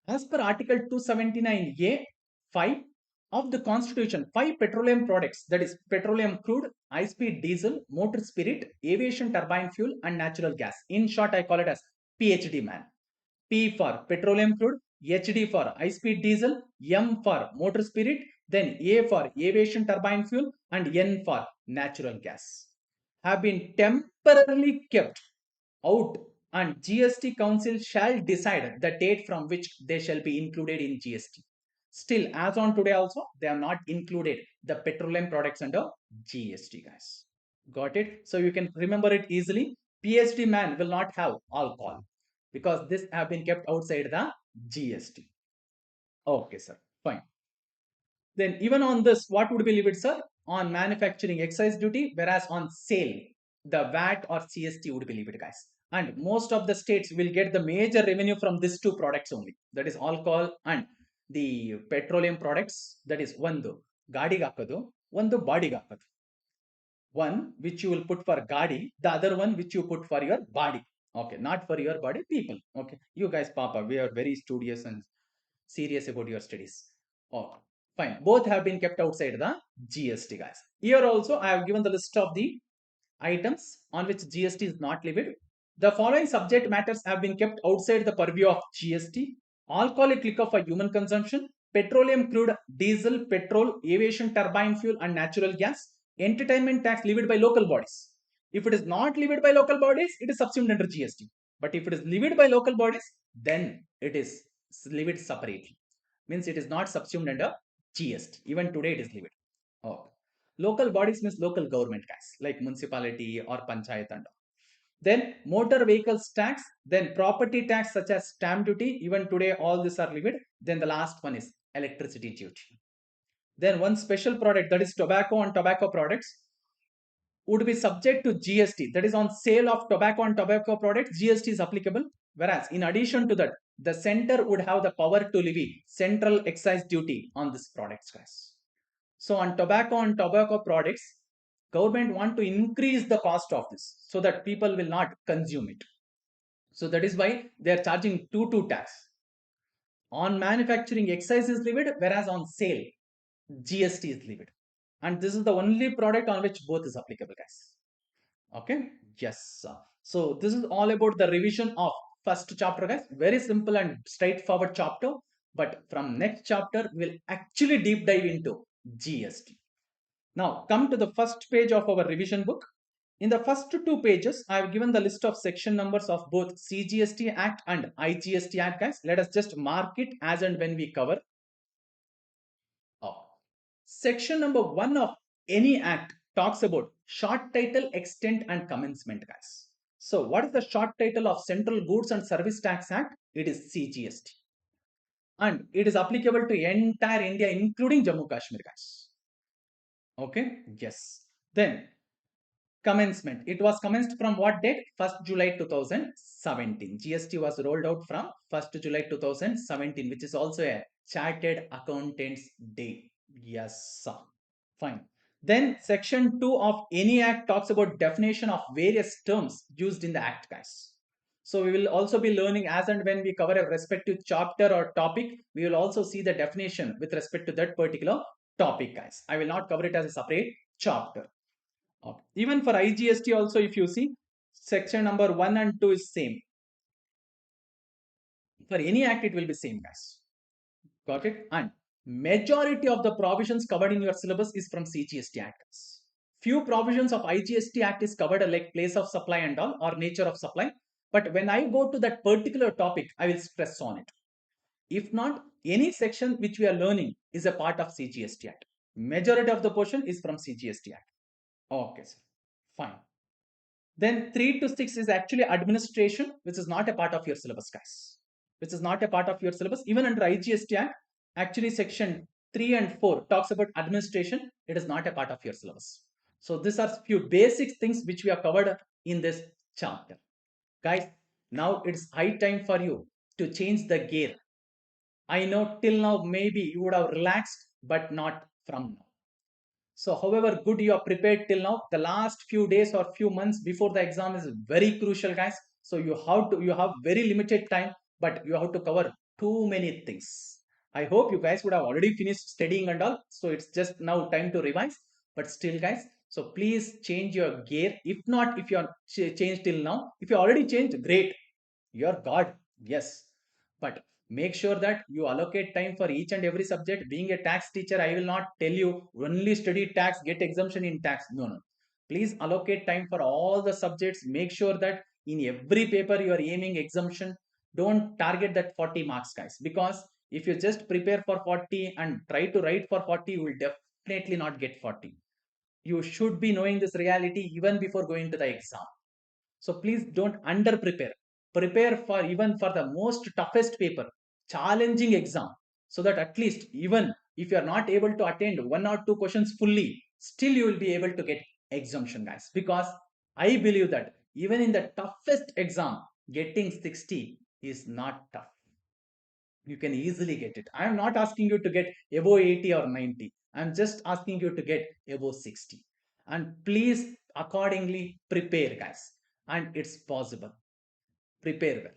As per Article 279A 5 of the Constitution, 5 petroleum products, that is petroleum crude, high-speed diesel, motor spirit, aviation turbine fuel, and natural gas. In short, I call it as PHD, man. P for petroleum crude, HD for high-speed diesel, M for motor spirit, then A for aviation turbine fuel, and N for natural gas. Have been temporarily kept out, and GST Council shall decide the date from which they shall be included in GST. Still, as on today also, they are not included the petroleum products under GST, guys. Got it? So you can remember it easily. PhD man will not have alcohol because this have been kept outside the GST. Okay, sir. Fine. Then even on this, what would be levied, sir? On manufacturing excise duty, whereas on sale, the VAT or CST would be levied, guys. And most of the states will get the major revenue from these two products only. That is alcohol and the petroleum products. That is one gadi hakadu, one body hakadu. One which you will put for gadi, the other one which you put for your body. Okay, not for your body, people. Okay, you guys, Papa, we are very studious and serious about your studies. Okay, fine. Both have been kept outside the GST, guys. Here also, I have given the list of the items on which GST is not levied. The following subject matters have been kept outside the purview of GST. alcoholic liquor for human consumption, petroleum crude, diesel, petrol, aviation turbine fuel, and natural gas, entertainment tax levied by local bodies. If it is not levied by local bodies, it is subsumed under GST. But if it is levied by local bodies, then it is levied separately. Means it is not subsumed under GST. Even today it is levied. Oh. Local bodies means local government tax, like municipality or panchayat and all. Then motor vehicles tax, then property tax such as stamp duty, even today all these are levied. Then the last one is electricity duty. Then one special product, that is tobacco and tobacco products, would be subject to GST. That is, on sale of tobacco and tobacco products, GST is applicable. Whereas in addition to that, the center would have the power to levy central excise duty on these products, guys. So on tobacco and tobacco products, government want to increase the cost of this so that people will not consume it. So that is why they are charging 2 tax. On manufacturing, excise is levied, whereas on sale, GST is levied. And this is the only product on which both is applicable, guys. Okay, yes. So this is all about the revision of first chapter, guys. Very simple and straightforward chapter. But from next chapter, we'll actually deep dive into GST. Now come to the first page of our revision book. In the first 2 pages, I have given the list of section numbers of both CGST Act and IGST Act, guys. Let us just mark it as and when we cover. Oh. Section number 1 of any act talks about short title, extent and commencement, guys. So what is the short title of Central Goods and Service Tax Act? It is CGST. And it is applicable to entire India, including Jammu Kashmir, guys. Okay, yes. Then commencement. It was commenced from what date? 1st July 2017. GST was rolled out from 1st July 2017, which is also a Chartered Accountants Day. Yes, sir. Fine. Then section 2 of any act talks about definition of various terms used in the act, guys. So we will also be learning as and when we cover a respective chapter or topic, we will also see the definition with respect to that particular topic, guys. I will not cover it as a separate chapter. Okay. Even for IGST also, if you see, section number 1 and 2 is same. For any act, it will be same, guys. Got it? And majority of the provisions covered in your syllabus is from CGST Act. Few provisions of IGST Act is covered like place of supply and all, or nature of supply. But when I go to that particular topic, I will stress on it. If not, any section which we are learning is a part of CGST Act. Majority of the portion is from CGST Act. Okay, sir. Fine. Then 3 to 6 is actually administration, which is not a part of your syllabus, guys. Which is not a part of your syllabus. Even under IGST Act, actually section 3 and 4 talks about administration. It is not a part of your syllabus. So these are few basic things which we have covered in this chapter. Guys, now it's high time for you to change the gear. I know till now maybe you would have relaxed, but not from now. So however good you are prepared till now, the last few days or few months before the exam is very crucial, guys. So you have very limited time, but you have to cover too many things. I hope you guys would have already finished studying and all. So it's just now time to revise. But still, guys, so please change your gear. If not, if you are changed till now, if you already changed, great. You're God. Yes. But make sure that you allocate time for each and every subject. Being a tax teacher, I will not tell you only study tax, get exemption in tax. No, no. Please allocate time for all the subjects. Make sure that in every paper you are aiming exemption. Don't target that 40 marks, guys. Because if you just prepare for 40 and try to write for 40, you will definitely not get 40. You should be knowing this reality even before going to the exam. So please don't under prepare. Prepare for even for the most toughest paper, challenging exam, so that at least even if you are not able to attend 1 or 2 questions fully, still you will be able to get exemption, guys. Because I believe that even in the toughest exam, getting 60 is not tough. You can easily get it. I am not asking you to get above 80 or 90. I am just asking you to get above 60. And please accordingly prepare, guys. And it's possible. Prepare well.